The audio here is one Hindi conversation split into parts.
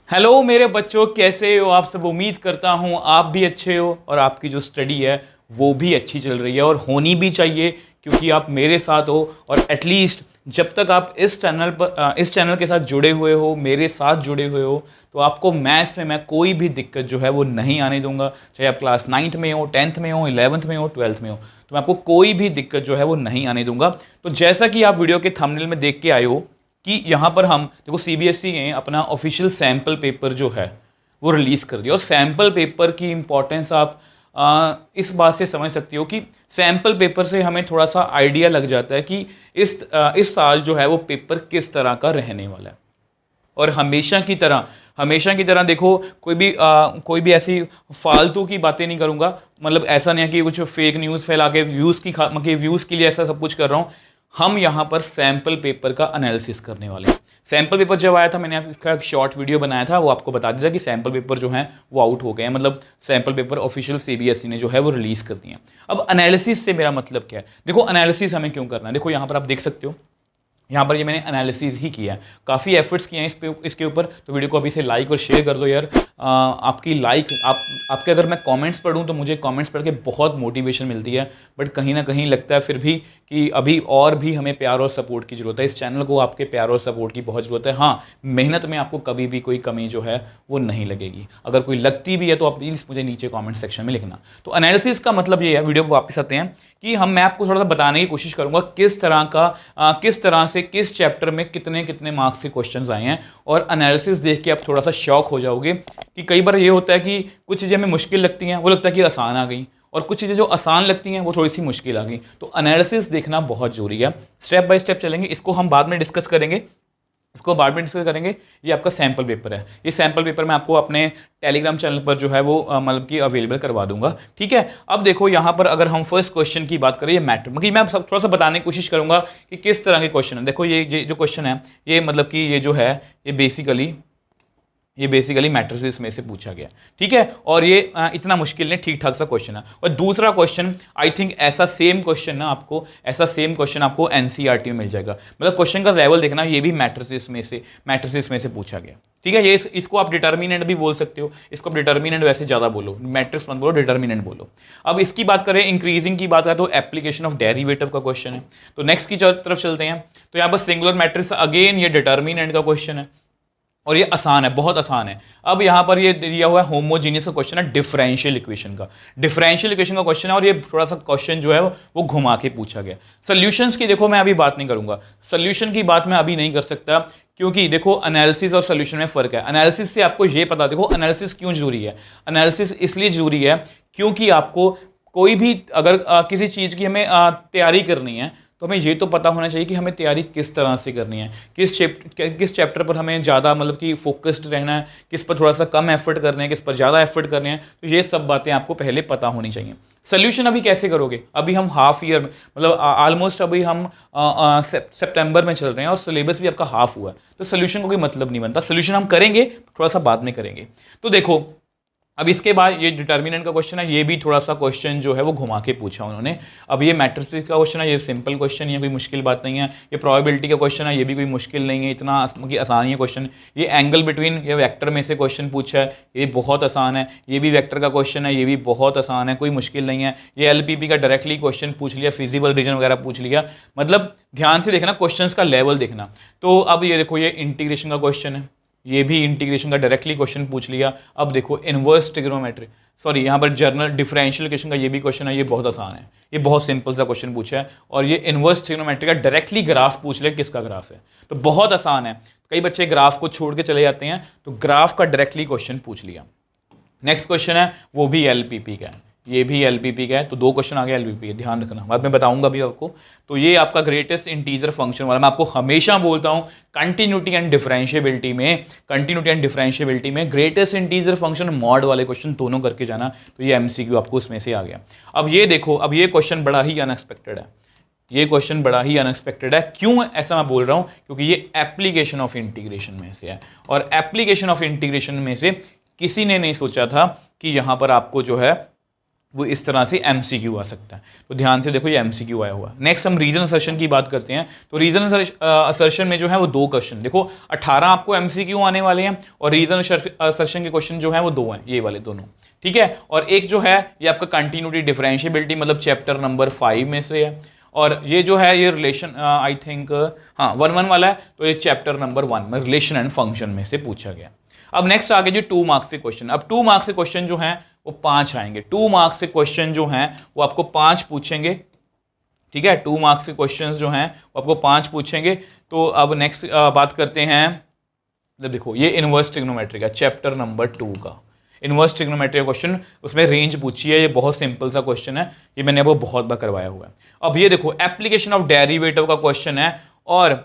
हेलो मेरे बच्चों, कैसे हो आप सब। उम्मीद करता हूँ आप भी अच्छे हो और आपकी जो स्टडी है वो भी अच्छी चल रही है और होनी भी चाहिए, क्योंकि आप मेरे साथ हो। और एटलीस्ट जब तक आप इस चैनल के साथ जुड़े हुए हो, मेरे साथ जुड़े हुए हो, तो आपको मैथ्स में मैं कोई भी दिक्कत जो है वो नहीं आने दूंगा। चाहे आप क्लास 9th में हो, 10th में हो, 11th में हो, 12th में हो, तो मैं आपको कोई भी दिक्कत जो है वो नहीं आने दूंगा। तो जैसा कि आप वीडियो के थंबनेल में देख के आए हो कि यहाँ पर हम देखो, सीबीएसई ने अपना ऑफिशियल सैम्पल पेपर जो है वो रिलीज़ कर दिया। और सैम्पल पेपर की इंपॉर्टेंस आप इस बात से समझ सकते हो कि सैम्पल पेपर से हमें थोड़ा सा आइडिया लग जाता है कि इस साल जो है वो पेपर किस तरह का रहने वाला है। और हमेशा की तरह देखो, कोई भी ऐसी फालतू की बातें नहीं करूँगा। मतलब ऐसा नहीं है कि कुछ फेक न्यूज़ फैला के व्यूज़ के लिए ऐसा सब कुछ कर रहा हूँ। हम यहाँ पर सैम्पल पेपर का एनालिसिस करने वाले हैं। सैम्पल पेपर जब आया था, मैंने इसका एक शॉर्ट वीडियो बनाया था, वो आपको बता दिया था कि सैम्पल पेपर जो है वो आउट हो गए हैं। मतलब सैम्पल पेपर ऑफिशियल सीबीएसई ने जो है वो रिलीज़ कर दिए हैं। अब एनालिसिस से मेरा मतलब क्या है? देखो, एनालिसिस हमें क्यों करना है, देखो यहाँ पर आप देख सकते हो, यहाँ पर ये मैंने एनालिसिस ही किया है, काफ़ी एफर्ट्स किए हैं इसके ऊपर। तो वीडियो को अभी से लाइक और शेयर कर दो यार। आपकी लाइक, आपके अगर मैं कमेंट्स पढ़ूँ तो मुझे कमेंट्स पढ़ के बहुत मोटिवेशन मिलती है। बट कहीं ना कहीं लगता है फिर भी कि अभी और भी हमें प्यार और सपोर्ट की ज़रूरत है। इस चैनल को आपके प्यार और सपोर्ट की बहुत ज़रूरत है। हाँ, मेहनत में आपको कभी भी कोई कमी जो है वो नहीं लगेगी। अगर कोई लगती भी है तो आप प्लीज़ मुझे नीचे कॉमेंट सेक्शन में लिखना। तो एनालिसिस का मतलब ये है, वीडियो पर वापस आते हैं, कि मैं आपको थोड़ा सा बताने की कोशिश करूंगा किस तरह से किस चैप्टर में कितने कितने मार्क्स के क्वेश्चंस आए हैं। और एनालिसिस देख के आप थोड़ा सा शॉक हो जाओगे कि कई बार ये होता है कि कुछ चीज़ें हमें मुश्किल लगती हैं, वो लगता है कि आसान आ गई, और कुछ चीज़ें जो आसान लगती हैं वो थोड़ी सी मुश्किल आ गई। तो एनालिसिस देखना बहुत जरूरी है। स्टेप बाय स्टेप चलेंगे, इसको हम बाद में डिस्कस करेंगे। ये आपका सैम्पल पेपर है। ये सैम्पल पेपर मैं आपको अपने टेलीग्राम चैनल पर जो है वो मतलब कि अवेलेबल करवा दूंगा, ठीक है। अब देखो यहाँ पर अगर हम फर्स्ट क्वेश्चन की बात करें, ये मैटर मतलब मैं थोड़ा सा बताने की कोशिश करूंगा कि किस तरह के क्वेश्चन है। देखो, ये जो क्वेश्चन है, ये मतलब कि ये जो है ये बेसिकली मैट्रिसेस में से पूछा गया, ठीक है। और ये इतना मुश्किल नहीं, ठीक ठाक सा क्वेश्चन है। और दूसरा क्वेश्चन, आई थिंक ऐसा सेम क्वेश्चन आपको एनसीईआरटी में मिल जाएगा। मतलब क्वेश्चन का लेवल देखना, ये भी मैट्रिसेस में से पूछा गया, ठीक है। ये इसको आप डिटर्मिनेंट भी बोल सकते हो। इसको आप डिटर्मिनेंट वैसे ज़्यादा बोलो, मैट्रिक्स मत बोलो, डिटर्मिनेंट बोलो। अब इसकी बात करें, इंक्रीजिंग की बात करें, तो एप्लीकेशन ऑफ डेरिवेटिव का क्वेश्चन है। तो नेक्स्ट की तरफ चलते हैं। तो यहाँ पर सिंगुलर मैट्रिक्स, अगेन ये डिटर्मिनेंट का क्वेश्चन है और ये आसान है, बहुत आसान है। अब यहाँ पर ये दिया हुआ है होमोजीनियस का क्वेश्चन है, डिफरेंशियल इक्वेशन का क्वेश्चन है। और ये थोड़ा सा क्वेश्चन जो है वो घुमा के पूछा गया। सॉल्यूशंस की देखो मैं अभी बात नहीं करूंगा, सॉल्यूशन की बात मैं अभी नहीं कर सकता, क्योंकि देखो एनालिसिस और सॉल्यूशन में फ़र्क है। एनालिसिस से आपको ये पता, देखो एनालिसिस क्यों जरूरी है। एनालिसिस इसलिए जरूरी है क्योंकि आपको कोई भी अगर किसी चीज़ की हमें तैयारी करनी है, तो हमें ये तो पता होना चाहिए कि हमें तैयारी किस तरह से करनी है, किस चैप्टर पर हमें ज़्यादा मतलब कि फोकस्ड रहना है, किस पर थोड़ा सा कम एफर्ट करने हैं, किस पर ज़्यादा एफर्ट करने हैं। तो ये सब बातें आपको पहले पता होनी चाहिए। सोल्यूशन अभी कैसे करोगे? अभी हम हाफ ईयर मतलब ऑलमोस्ट अभी हम सितंबर में चल रहे हैं और सिलेबस भी आपका हाफ हुआ है, तो सोल्यूशन को कोई मतलब नहीं बनता। सोल्यूशन हम करेंगे, थोड़ा सा बाद में करेंगे। तो देखो, अब इसके बाद ये डिटर्मिनेंट का क्वेश्चन है, ये भी थोड़ा सा क्वेश्चन जो है वो घुमा के पूछा उन्होंने। अब ये मैट्रिसेस का क्वेश्चन है, ये सिंपल क्वेश्चन है, कोई मुश्किल बात नहीं है। ये प्रोबेबिलिटी का क्वेश्चन है, ये भी कोई मुश्किल नहीं है, इतना कि आसान है क्वेश्चन। ये एंगल बिटवीन, ये वेक्टर में से क्वेश्चन पूछा है, ये बहुत आसान है। ये भी वेक्टर का क्वेश्चन है, ये भी बहुत आसान है, कोई मुश्किल नहीं है। ये एलपीपी का डायरेक्टली क्वेश्चन पूछ लिया, फिजिबल रीजन वगैरह पूछ लिया। मतलब ध्यान से देखना, क्वेश्चन का लेवल देखना। तो अब ये देखो, ये इंटीग्रेशन का क्वेश्चन है, ये भी इंटीग्रेशन का डायरेक्टली क्वेश्चन पूछ लिया। अब देखो इनवर्स ट्रिग्नोमेट्री, सॉरी यहाँ पर जर्नल डिफरेंशियल इक्वेशन का ये भी क्वेश्चन है, ये बहुत आसान है, ये बहुत सिंपल सा क्वेश्चन पूछा है। और ये इनवर्स ट्रिग्नोमेट्री का डायरेक्टली ग्राफ पूछ ले, किसका ग्राफ है, तो बहुत आसान है। कई बच्चे ग्राफ को छोड़ के चले जाते हैं, तो ग्राफ का डायरेक्टली क्वेश्चन पूछ लिया। नेक्स्ट क्वेश्चन है, वो भी एलपीपी का है, ये भी एलपीपी का है। तो दो क्वेश्चन आ गए एलपीपी के, ध्यान रखना, बाद में बताऊंगा भी आपको। तो ये आपका ग्रेटेस्ट इंटीजर फंक्शन वाला, मैं आपको हमेशा बोलता हूँ कंटिन्यूटी एंड डिफरेंशिएबिलिटी में ग्रेटेस्ट इंटीजर फंक्शन मॉड वाले क्वेश्चन दोनों करके जाना। तो ये एमसीक्यू आपको उसमें से आ गया। अब ये देखो, अब ये क्वेश्चन बड़ा ही अनएक्सपेक्टेड है, ये क्वेश्चन बड़ा ही अनएक्सपेक्टेड है। क्यों ऐसा मैं बोल रहा हूँ? क्योंकि ये एप्लीकेशन ऑफ इंटीग्रेशन में से है, और एप्लीकेशन ऑफ इंटीग्रेशन में से किसी ने नहीं सोचा था कि यहाँ पर आपको जो है वो इस तरह से MCQ आ सकता है। तो ध्यान से देखो, ये MCQ आया हुआ है। नेक्स्ट हम रीजन असर्शन की बात करते हैं। तो रीजन असर्शन में जो है वो 2 क्वेश्चन, देखो 18 आपको MCQ आने वाले हैं और रीजन असर्शन के क्वेश्चन जो है वो 2 हैं, ये वाले दोनों, ठीक है। और एक जो है ये आपका कंटिन्यूटी डिफरेंशिएबिलिटी, मतलब चैप्टर नंबर 5 में से है, और ये जो है ये रिलेशन आई थिंक हाँ 1-1 वाला है, तो ये चैप्टर नंबर 1 में रिलेशन एंड फंक्शन में से पूछा गया। अब नेक्स्ट आगे जी 2 मार्क्स के क्वेश्चन। अब 2 मार्क्स के क्वेश्चन जो हैं वो 5 आएंगे। 2 मार्क्स के क्वेश्चन जो हैं वो आपको 5 पूछेंगे, ठीक है। 2 मार्क्स के क्वेश्चन जो हैं वो आपको 5 पूछेंगे। तो अब नेक्स्ट बात करते हैं, देखो ये इनवर्स ट्रिग्नोमेट्री का चैप्टर नंबर 2 का इनवर्स ट्रिग्नोमेट्री का क्वेश्चन, उसमें रेंज पूछी है। ये बहुत सिंपल सा क्वेश्चन है, ये मैंने वो बहुत बार करवाया हुआ है। अब ये देखो एप्लीकेशन ऑफ डेरिवेटिव का क्वेश्चन है, और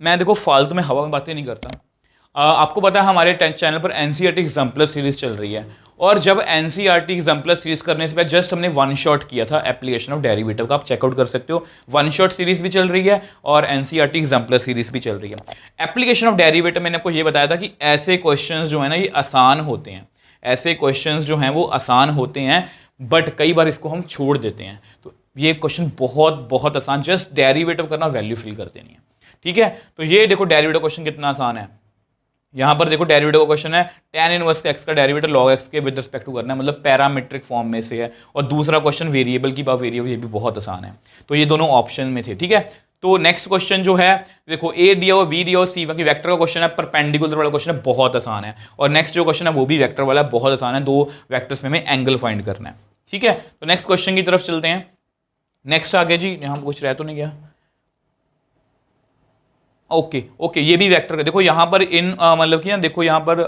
मैं देखो फालतू में हवा में बातें नहीं करता। आपको पता है हमारे चैनल पर NCERT एग्जाम्पलर सीरीज चल रही है, और जब NCERT एग्जाम्पलर सीरीज करने से पहले जस्ट हमने 1 शॉट किया था एप्लीकेशन ऑफ डेरिवेटिव का, आप चेकआउट कर सकते हो। 1 शॉट सीरीज भी चल रही है और NCERT एग्जाम्पलर सीरीज भी चल रही है। एप्लीकेशन ऑफ डेरिवेटिव मैंने आपको ये बताया था कि ऐसे क्वेश्चंस जो है ना ये आसान होते हैं, ऐसे क्वेश्चंस जो हैं वो आसान होते हैं, बट कई बार इसको हम छोड़ देते हैं। तो ये क्वेश्चन बहुत बहुत आसान, जस्ट डेरिवेटिव करना, वैल्यू फिल कर देनी है, ठीक है। तो ये देखो डेरिवेटिव क्वेश्चन कितना आसान है। यहाँ पर देखो डेरिवेटिव का क्वेश्चन है tan इनवर्स एक्स का डेरिवेटिव log x के विद रिस्पेक्ट टू करना है, मतलब पैरामीट्रिक फॉर्म में से है। और दूसरा क्वेश्चन वेरिएबल की बात, वेरिएबल, ये भी बहुत आसान है। तो ये दोनों ऑप्शन में थे, ठीक है। तो नेक्स्ट क्वेश्चन जो है देखो A दिया और B दिया और C की वेक्टर का क्वेश्चन है, परपेंडिकुलर वाला क्वेश्चन है, बहुत आसान है। और नेक्स्ट जो क्वेश्चन है वो भी वेक्टर वाला है, बहुत आसान है। 2 वेक्टर्स में हमें एंगल फाइंड करना है, ठीक है। तो नेक्स्ट क्वेश्चन की तरफ चलते हैं। नेक्स्ट आगे जी, यहाँ कुछ रह तो नहीं गया? ओके, ये भी वेक्टर का, देखो यहाँ पर इन मतलब कि ना देखो यहाँ पर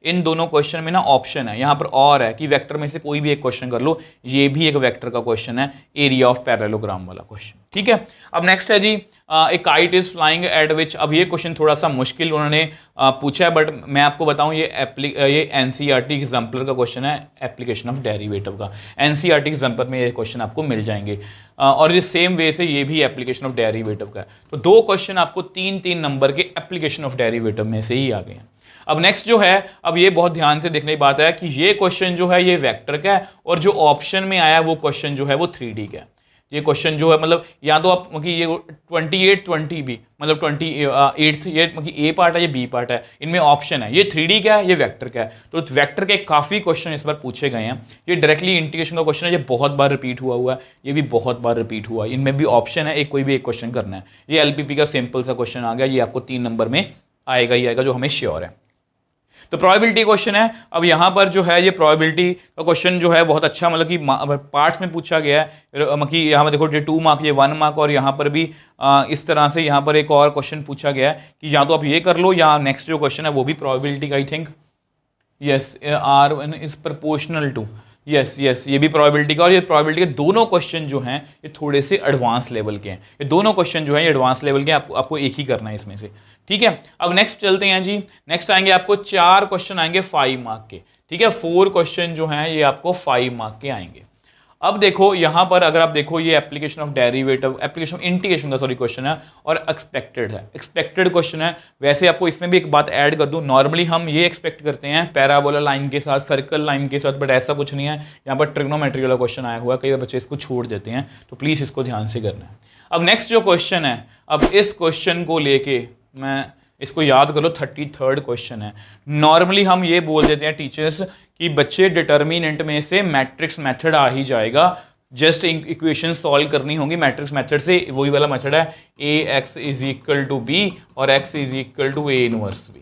इन दोनों क्वेश्चन में ना ऑप्शन है, यहाँ पर और है कि वेक्टर में से कोई भी एक क्वेश्चन कर लो। ये भी एक वेक्टर का क्वेश्चन है, एरिया ऑफ पैरेललोग्राम वाला क्वेश्चन, ठीक है। अब नेक्स्ट है जी a kite is flying at which. अब ये क्वेश्चन थोड़ा सा मुश्किल उन्होंने पूछा है, बट मैं आपको बताऊं ये NCERT एग्जाम्पलर का क्वेश्चन है, एप्लीकेशन ऑफ डेरिवेटिव का। NCERT एग्जाम्पलर में ये क्वेश्चन आपको मिल जाएंगे, और ये सेम वे से ये भी एप्लीकेशन ऑफ डेरिवेटिव का है। तो 2 क्वेश्चन आपको 3-3 नंबर के एप्लीकेशन ऑफ डेरिवेटिव में से ही आ गए हैं। अब नेक्स्ट जो है, अब ये बहुत ध्यान से देखने की बात है कि ये क्वेश्चन जो है ये वेक्टर का है, और जो ऑप्शन में आया वो क्वेश्चन जो है वो 3D का है। ये क्वेश्चन जो है मतलब या तो आप मतलब ये 28-20 भी मतलब 28 ये मतलब ए पार्ट है, ये बी पार्ट है, इनमें ऑप्शन है। ये 3D का है, ये वेक्टर का है। तो वेक्टर के काफ़ी क्वेश्चन इस बार पूछे गए हैं। ये डायरेक्टली इंटीग्रेशन का क्वेश्चन है, ये बहुत बार रिपीट हुआ है, ये भी बहुत बार रिपीट हुआ है। इनमें भी ऑप्शन है, कोई भी एक क्वेश्चन करना है। ये LPP का सिंपल सा क्वेश्चन आ गया, ये आपको 3 नंबर में आएगा ही आएगा, जो हमें श्योर है। तो प्रोबेबिलिटी क्वेश्चन है। अब यहाँ पर जो है ये प्रोबेबिलिटी का क्वेश्चन जो है बहुत अच्छा मतलब कि पार्ट्स में पूछा गया है। मतलब कि यहाँ पर देखो ये 2 मार्क, ये 1 मार्क, और यहाँ पर भी इस तरह से यहाँ पर एक और क्वेश्चन पूछा गया है कि या तो आप ये कर लो, या नेक्स्ट जो क्वेश्चन है वो भी प्रोबेबिलिटी का, I think yes R1 is proportional to, yes ये भी प्रोबेबिलिटी का। और ये प्रोबेबिलिटी के दोनों क्वेश्चन जो हैं ये थोड़े से एडवांस लेवल के हैं। ये दोनों क्वेश्चन जो हैं ये एडवांस लेवल के, आपको एक ही करना है इसमें से, ठीक है। अब नेक्स्ट चलते हैं जी। नेक्स्ट आएंगे आपको 4 क्वेश्चन आएंगे 5 मार्क के, ठीक है। 4 क्वेश्चन जो हैं ये आपको 5 मार्क के आएंगे। अब देखो यहाँ पर अगर आप देखो ये application of derivative, application integration का सॉरी क्वेश्चन है, और एक्सपेक्टेड है, एक्सपेक्टेड क्वेश्चन है। वैसे आपको इसमें भी एक बात ऐड कर दूं, नॉर्मली हम ये एक्सपेक्ट करते हैं पैराबोला लाइन के साथ, सर्कल लाइन के साथ, बट ऐसा कुछ नहीं है। यहाँ पर ट्रिग्नोमेट्री वाला क्वेश्चन आया हुआ है, कई बार बच्चे इसको छोड़ देते हैं, तो प्लीज़ इसको ध्यान से करना है। अब नेक्स्ट जो क्वेश्चन है, अब इस क्वेश्चन को लेके मैं इसको याद कर लो, 33rd क्वेश्चन है। नॉर्मली हम ये बोल देते हैं टीचर्स कि बच्चे डिटर्मिनेंट में से मैट्रिक्स मेथड आ ही जाएगा, जस्ट इक्वेशन सॉल्व करनी होगी मैट्रिक्स मेथड से। वही वाला मेथड है AX = B और X = A इनवर्स B,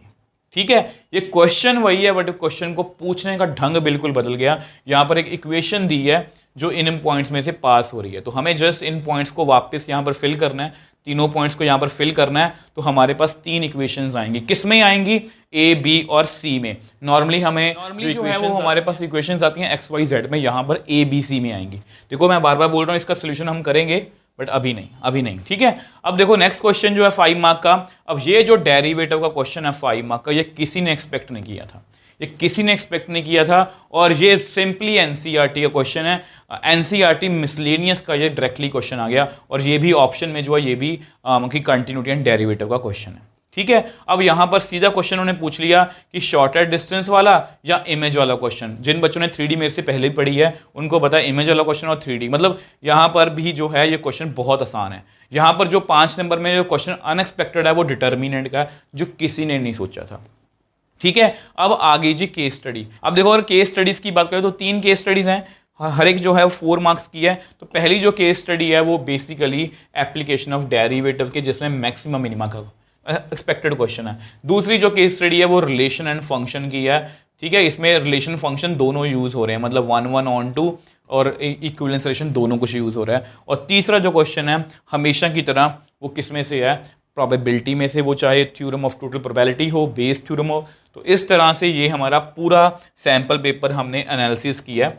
ठीक है। ये क्वेश्चन वही है, बट क्वेश्चन को पूछने का ढंग बिल्कुल बदल गया। यहाँ पर एक इक्वेशन दी है जो इन पॉइंट्स में से पास हो रही है, तो हमें जस्ट इन पॉइंट्स को वापस यहाँ पर फिल करना है, तीनों पॉइंट्स को यहाँ पर फिल करना है। तो हमारे पास 3 इक्वेशंस आएंगी, किस में आएंगी? A, B और C में। नॉर्मली जो है वो हमारे पास इक्वेशंस आती हैं XYZ में, यहाँ पर A, B, C में आएंगी। देखो मैं बार बार बोल रहा हूँ इसका सोल्यूशन हम करेंगे, बट अभी नहीं, ठीक है। अब देखो नेक्स्ट क्वेश्चन जो है 5 मार्क का। अब ये जो डेरिवेटिव का क्वेश्चन है 5 मार्क का, ये किसी ने एक्सपेक्ट नहीं किया था, और ये सिंपली NCERT का क्वेश्चन है। NCERT मिसलेनियस का ये डायरेक्टली क्वेश्चन आ गया, और ये भी ऑप्शन में जो है ये भी कंटिन्यूटी एंड डेरिवेटिव का क्वेश्चन है, ठीक है। अब यहाँ पर सीधा क्वेश्चन उन्होंने पूछ लिया कि शॉर्टर डिस्टेंस वाला या इमेज वाला क्वेश्चन। जिन बच्चों ने 3D मेरे से पहले ही पढ़ी है उनको पता है इमेज वाला क्वेश्चन और 3D, मतलब यहाँ पर भी जो है ये क्वेश्चन बहुत आसान है। यहाँ पर जो 5 नंबर में जो क्वेश्चन अनएक्सपेक्टेड है वो डिटर्मिनेंट का, जो किसी ने नहीं सोचा था। ठीक है, अब आगे जी केस स्टडी। अब देखो अगर केस स्टडीज़ की बात करें तो 3 केस स्टडीज़ हैं, हर एक जो है 4 मार्क्स की है। तो पहली जो केस स्टडी है वो बेसिकली एप्लीकेशन ऑफ डेरिवेटिव के, जिसमें मैक्सिमम मिनिमा का एक्सपेक्टेड क्वेश्चन है। दूसरी जो केस स्टडी है वो रिलेशन एंड फंक्शन की है। ठीक है, इसमें रिलेशन फंक्शन दोनों यूज़ हो रहे हैं, मतलब 1 1 ऑन 2 और इक्विवेलेंस रिलेशन दोनों कुछ यूज़ हो रहा है। और तीसरा जो क्वेश्चन है हमेशा की तरह वो किस में से है, प्रोबेबिलिटी में से, वो चाहे थ्योरम ऑफ टोटल प्रोबेबिलिटी हो, बेस थ्योरम हो। तो इस तरह से ये हमारा पूरा सैम्पल पेपर हमने एनालिसिस किया।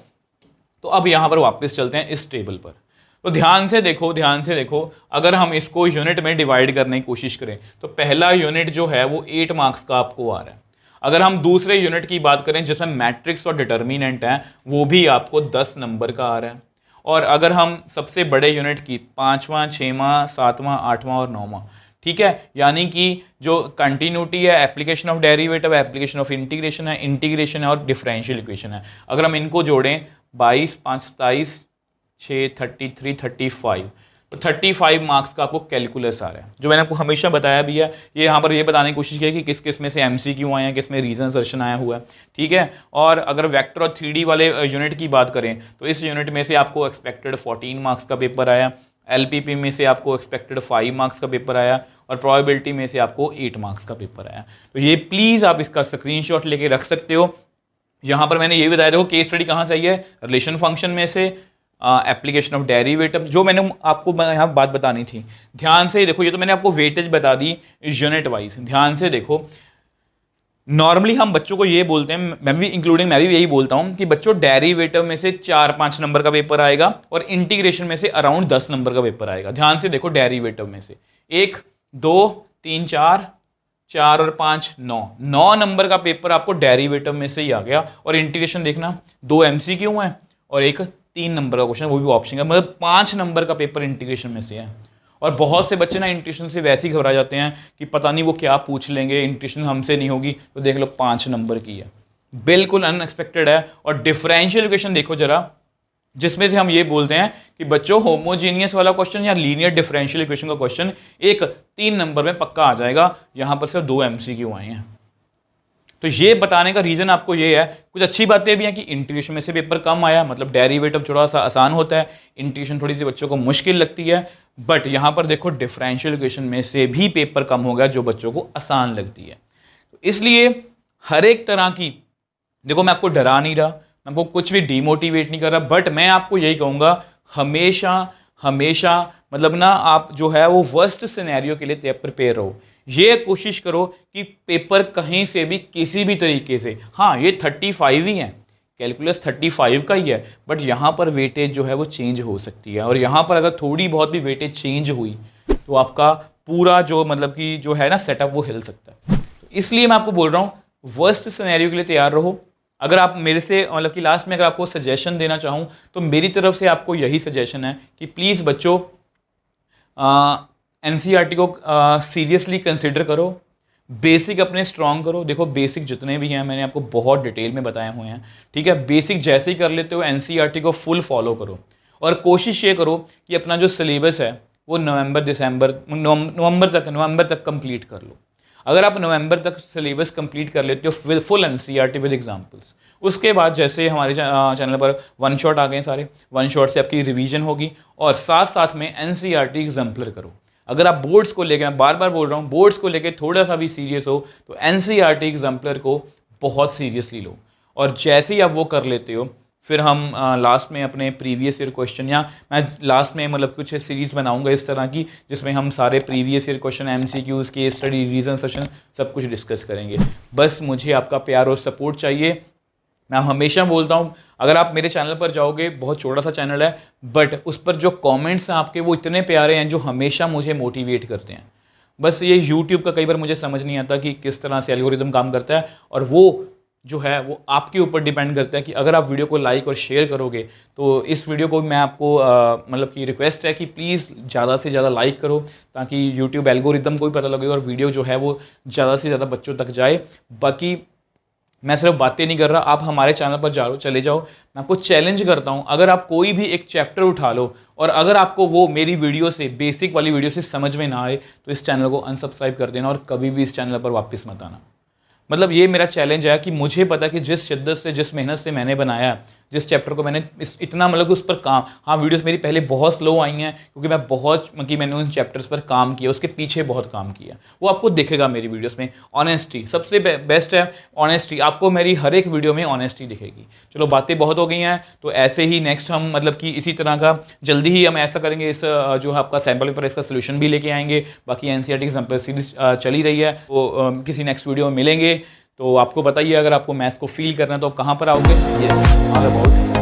तो अब यहाँ पर वापस चलते हैं इस टेबल पर। तो ध्यान से देखो, अगर हम इसको यूनिट में डिवाइड करने की कोशिश करें तो पहला यूनिट जो है वो 8 मार्क्स का आपको आ रहा है। अगर हम दूसरे यूनिट की बात करें जिसमें मैट्रिक्स और डिटर्मिनेंट है, वो भी आपको 10 नंबर का आ रहा है। और अगर हम सबसे बड़े यूनिट की 5वां, 6वां, 7वां, 8वां और 9वां, ठीक है, यानी कि जो कंटिन्यूटी है, application of derivative, application of integration है, इंटीग्रेशन है और डिफरेंशियल इक्वेशन है, अगर हम इनको जोड़ें 22, 5, 27, 6, 33, 35, तो 35 मार्क्स का आपको कैलकुलस आ रहा है। जो मैंने आपको हमेशा बताया भी है, ये यहाँ पर ये बताने की कोशिश की है कि किस किस में से MCQ आए हैं, किस में रीजन सर्शन आया हुआ है। ठीक है, और अगर वेक्टर और 3D वाले यूनिट की बात करें तो इस यूनिट में से आपको एक्सपेक्टेड 14 मार्क्स का पेपर आया, LPP में से आपको एक्सपेक्टेड 5 मार्क्स का पेपर आया और प्रोबेबिलिटी में से आपको 8 मार्क्स का पेपर आया। तो ये प्लीज़ आप इसका स्क्रीनशॉट लेके रख सकते हो। यहाँ पर मैंने ये बताया, देखो केस स्टडी कहाँ से आई है, रिलेशन फंक्शन में से, एप्लीकेशन ऑफ डेरिवेटिव, जो मैंने आपको यहाँ बात बतानी थी। ध्यान से देखो, ये तो मैंने आपको वेटेज बता दी यूनिट वाइज। ध्यान से देखो, नॉर्मली हम बच्चों को ये बोलते हैं, मैं भी यही बोलता हूँ कि बच्चों डेरिवेटिव में से 4-5 नंबर का पेपर आएगा और इंटीग्रेशन में से अराउंड 10 नंबर का पेपर आएगा। ध्यान से देखो, डेरिवेटिव में से 1, 2, 3, 4 और 5, 9 नंबर का पेपर आपको डेरिवेटिव में से ही आ गया। और इंटीग्रेशन देखना, 2 MCQ हैं और एक 3 नंबर का क्वेश्चन, वो भी ऑप्शन का, मतलब 5 नंबर का पेपर इंटीग्रेशन में से है। और बहुत से बच्चे ना इंटीग्रेशन से वैसे ही घबरा जाते हैं कि पता नहीं वो क्या पूछ लेंगे, इंटीग्रेशन हमसे नहीं होगी। तो देख लो 5 नंबर की है, बिल्कुल अनएक्सपेक्टेड है। और डिफरेंशियल इक्वेशन देखो जरा, जिसमें से हम ये बोलते हैं कि बच्चों होमोजीनियस वाला क्वेश्चन या लीनियर डिफरेंशियल इक्वेशन का क्वेश्चन एक 3 नंबर में पक्का आ जाएगा। यहाँ पर सिर्फ 2 MCQ आए हैं। तो ये बताने का रीज़न आपको ये है, कुछ अच्छी बातें भी हैं कि इंटीग्रेशन में से पेपर कम आया, मतलब डेरिवेटिव थोड़ा सा आसान होता है, इंटीग्रेशन थोड़ी सी बच्चों को मुश्किल लगती है। बट यहाँ पर देखो डिफरेंशियल इक्वेशन में से भी पेपर कम हो गया, जो बच्चों को आसान लगती है। तो इसलिए हर एक तरह की, देखो मैं आपको डरा नहीं रहा, मैं आपको कुछ भी डिमोटिवेट नहीं कर रहा, बट मैं आपको यही कहूँगा हमेशा मतलब ना आप जो है वो वर्स्ट सिनेरियो के लिए प्रिपेयर रहो। ये कोशिश करो कि पेपर कहीं से भी किसी भी तरीके से, हाँ ये 35 ही है, कैलकुलस 35 का ही है, बट यहाँ पर वेटेज जो है वो चेंज हो सकती है। और यहाँ पर अगर थोड़ी बहुत भी वेटेज चेंज हुई तो आपका पूरा जो मतलब कि जो है ना सेटअप वो हिल सकता है। तो इसलिए मैं आपको बोल रहा हूँ वर्स्ट सिनेरियो के लिए तैयार रहो। अगर आप मेरे से मतलब कि लास्ट में अगर आपको सजेशन देना चाहूँ तो मेरी तरफ से आपको यही सजेशन है कि प्लीज़ बच्चों NCERT को सीरियसली कंसिडर करो, बेसिक अपने स्ट्रॉन्ग करो। देखो बेसिक जितने भी हैं मैंने आपको बहुत डिटेल में बताए हुए हैं, ठीक है। बेसिक जैसे ही कर लेते हो NCERT को फुल फॉलो करो और कोशिश ये करो कि अपना जो सिलेबस है वो नवंबर तक कंप्लीट कर लो। अगर आप नवंबर तक सिलेबस कंप्लीट कर लेते हो फुल NCERT विद एग्जांपल्स, उसके बाद जैसे हमारे चैनल पर 1 शॉट आ गए, सारे 1 शॉट से आपकी रिवीजन होगी और साथ साथ में NCERT एग्जाम्पलर करो। अगर आप बोर्ड्स को लेकर, मैं बार बार बोल रहा हूँ, बोर्ड्स को लेकर थोड़ा सा भी सीरियस हो तो NCERT एग्जाम्पलर को बहुत सीरियसली लो। और जैसे ही आप वो कर लेते हो फिर हम लास्ट में अपने प्रीवियस ईयर क्वेश्चन, या मैं लास्ट में मतलब कुछ सीरीज़ बनाऊंगा इस तरह की जिसमें हम सारे previous year question, MCQs, case study, reason session सब कुछ डिस्कस करेंगे। बस मुझे आपका प्यार और सपोर्ट चाहिए। मैं हमेशा बोलता हूँ अगर आप मेरे चैनल पर जाओगे, बहुत छोटा सा चैनल है बट उस पर जो कमेंट्स हैं आपके वो इतने प्यारे हैं जो हमेशा मुझे मोटिवेट करते हैं। बस ये YouTube का कई बार मुझे समझ नहीं आता कि किस तरह से एल्गोरिदम काम करता है और वो जो है वो आपके ऊपर डिपेंड करता है कि अगर आप वीडियो को लाइक और शेयर करोगे तो इस वीडियो को मैं आपको मतलब कि रिक्वेस्ट है कि प्लीज़ ज़्यादा से ज़्यादा लाइक करो ताकि यूट्यूब एल्गोरिदम को भी पता लगे और वीडियो जो है वो ज़्यादा से ज़्यादा बच्चों तक जाए। बाकी मैं सिर्फ बातें नहीं कर रहा, आप हमारे चैनल पर चले जाओ, मैं आपको चैलेंज करता हूँ, अगर आप कोई भी एक चैप्टर उठा लो और अगर आपको वो मेरी वीडियो से, बेसिक वाली वीडियो से समझ में ना आए तो इस चैनल को अनसब्सक्राइब कर देना और कभी भी इस चैनल पर वापस मत आना। मतलब ये मेरा चैलेंज है कि मुझे पता कि जिस शिद्दत से, जिस मेहनत से मैंने बनाया, जिस चैप्टर को मैंने इतना मतलब उस पर काम, हाँ वीडियोस मेरी पहले बहुत स्लो आई हैं क्योंकि मैंने उन चैप्टर्स पर काम किया, उसके पीछे बहुत काम किया, वो आपको दिखेगा मेरी वीडियोस में। ऑनेस्टी सबसे बेस्ट है, ऑनेस्टी आपको मेरी हर एक वीडियो में ऑनेस्टी दिखेगी। चलो बातें बहुत हो गई हैं, तो ऐसे ही नेक्स्ट हम मतलब कि इसी तरह का जल्दी ही हम ऐसा करेंगे, इस जो है आपका सैम्पल पेपर इसका सोल्यूशन भी लेके आएंगे। बाकी एनसीईआरटी की सैम्पल सीरीज चल ही रही है, तो किसी नेक्स्ट वीडियो में मिलेंगे। तो आपको बताइए अगर आपको मैथ्स को फील करना है तो आप कहाँ पर आओगे। Yes, all about